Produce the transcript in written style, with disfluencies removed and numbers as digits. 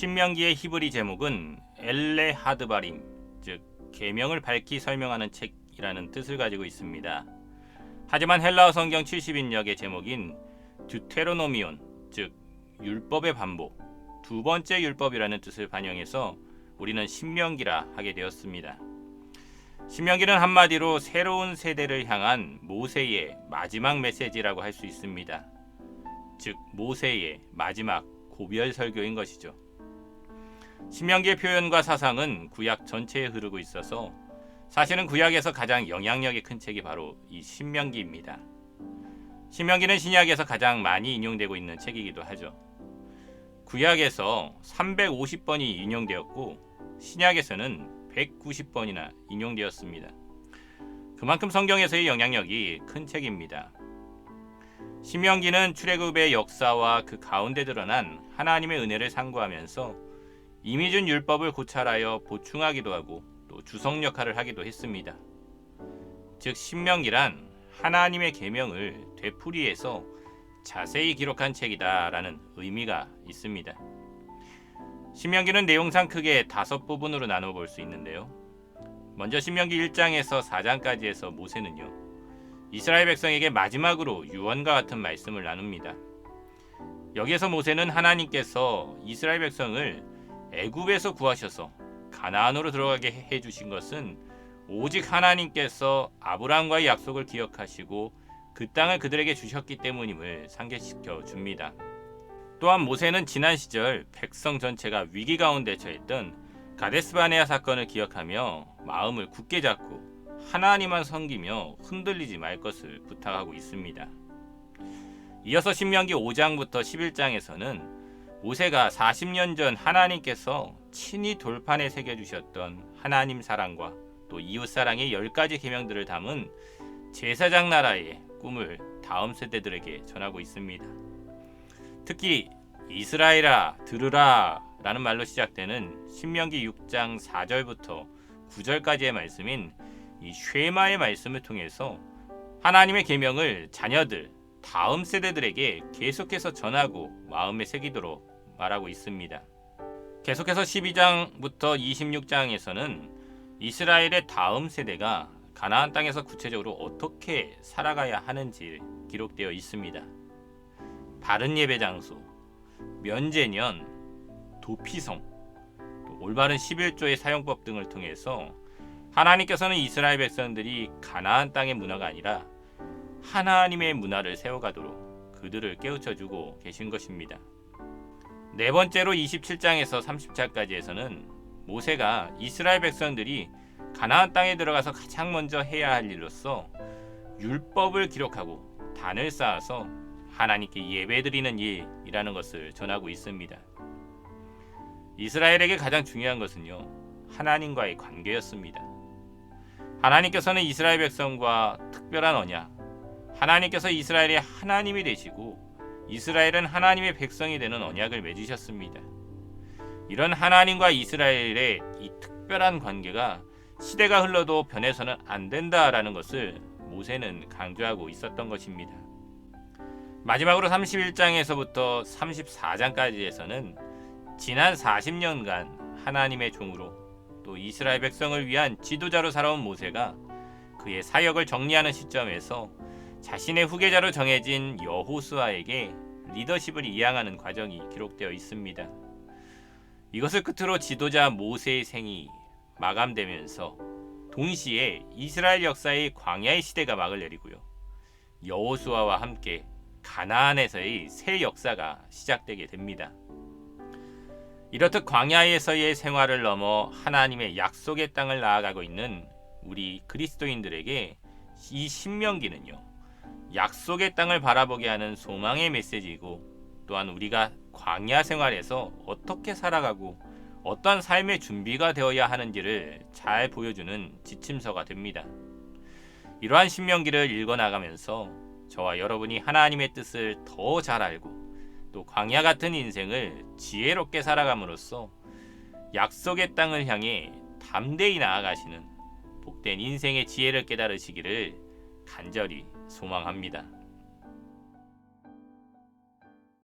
신명기의 히브리 제목은 엘레 하드바림, 즉 계명을 밝히 설명하는 책이라는 뜻을 가지고 있습니다. 하지만 헬라어 성경 70인역의 제목인 듀테로노미온, 즉 율법의 반복, 두 번째 율법이라는 뜻을 반영해서 우리는 신명기라 하게 되었습니다. 신명기는 한마디로 새로운 세대를 향한 모세의 마지막 메시지라고 할 수 있습니다. 즉 모세의 마지막 고별 설교인 것이죠. 신명기의 표현과 사상은 구약 전체에 흐르고 있어서 사실은 구약에서 가장 영향력이 큰 책이 바로 이 신명기입니다. 신명기는 신약에서 가장 많이 인용되고 있는 책이기도 하죠. 구약에서 350번이 인용되었고 신약에서는 190번이나 인용되었습니다. 그만큼 성경에서의 영향력이 큰 책입니다. 신명기는 출애굽의 역사와 그 가운데 드러난 하나님의 은혜를 상고하면서 이미 준 율법을 고찰하여 보충하기도 하고 또 주석 역할을 하기도 했습니다. 즉 신명기란 하나님의 계명을 되풀이해서 자세히 기록한 책이다라는 의미가 있습니다. 신명기는 내용상 크게 5부분으로 나눠 볼 수 있는데요. 먼저 신명기 1장에서 4장까지에서 모세는요, 이스라엘 백성에게 마지막으로 유언과 같은 말씀을 나눕니다. 여기에서 모세는 하나님께서 이스라엘 백성을 애굽에서 구하셔서 가나안으로 들어가게 해주신 것은 오직 하나님께서 아브라함과의 약속을 기억하시고 그 땅을 그들에게 주셨기 때문임을 상기시켜 줍니다. 또한 모세는 지난 시절 백성 전체가 위기 가운데 처했던 가데스바네아 사건을 기억하며 마음을 굳게 잡고 하나님만 섬기며 흔들리지 말 것을 부탁하고 있습니다. 이어서 신명기 5장부터 11장에서는 모세가 40년 전 하나님께서 친히 돌판에 새겨주셨던 하나님 사랑과 또 이웃 사랑의 10가지 계명들을 담은 제사장 나라의 꿈을 다음 세대들에게 전하고 있습니다. 특히 이스라엘아 들으라 라는 말로 시작되는 신명기 6장 4절부터 9절까지의 말씀인 이 쉐마의 말씀을 통해서 하나님의 계명을 자녀들, 다음 세대들에게 계속해서 전하고 마음에 새기도록 말하고 있습니다. 계속해서 12장부터 26장에서는 이스라엘의 다음 세대가 가나안 땅에서 구체적으로 어떻게 살아가야 하는지 기록되어 있습니다. 바른 예배 장소, 면제년, 도피성, 또 올바른 11조의 사용법 등을 통해서 하나님께서는 이스라엘 백성들이 가나안 땅의 문화가 아니라 하나님의 문화를 세워가도록 그들을 깨우쳐주고 계신 것입니다. 네 번째로 27장에서 30장까지에서는 모세가 이스라엘 백성들이 가나안 땅에 들어가서 가장 먼저 해야 할 일로서 율법을 기록하고 단을 쌓아서 하나님께 예배드리는 일이라는 것을 전하고 있습니다. 이스라엘에게 가장 중요한 것은요, 하나님과의 관계였습니다. 하나님께서는 이스라엘 백성과 특별한 언약, 하나님께서 이스라엘의 하나님이 되시고 이스라엘은 하나님의 백성이 되는 언약을 맺으셨습니다. 이런 하나님과 이스라엘의 이 특별한 관계가 시대가 흘러도 변해서는 안 된다라는 것을 모세는 강조하고 있었던 것입니다. 마지막으로 31장에서부터 34장까지에서는 지난 40년간 하나님의 종으로 또 이스라엘 백성을 위한 지도자로 살아온 모세가 그의 사역을 정리하는 시점에서 자신의 후계자로 정해진 여호수아에게 리더십을 이양하는 과정이 기록되어 있습니다. 이것을 끝으로 지도자 모세의 생이 마감되면서 동시에 이스라엘 역사의 광야의 시대가 막을 내리고요, 여호수아와 함께 가나안에서의 새 역사가 시작되게 됩니다. 이렇듯 광야에서의 생활을 넘어 하나님의 약속의 땅을 나아가고 있는 우리 그리스도인들에게 이 신명기는요, 약속의 땅을 바라보게 하는 소망의 메시지이고 또한 우리가 광야 생활에서 어떻게 살아가고 어떤 삶의 준비가 되어야 하는지를 잘 보여주는 지침서가 됩니다. 이러한 신명기를 읽어나가면서 저와 여러분이 하나님의 뜻을 더 잘 알고 또 광야 같은 인생을 지혜롭게 살아감으로써 약속의 땅을 향해 담대히 나아가시는 복된 인생의 지혜를 깨달으시기를 간절히 소망합니다.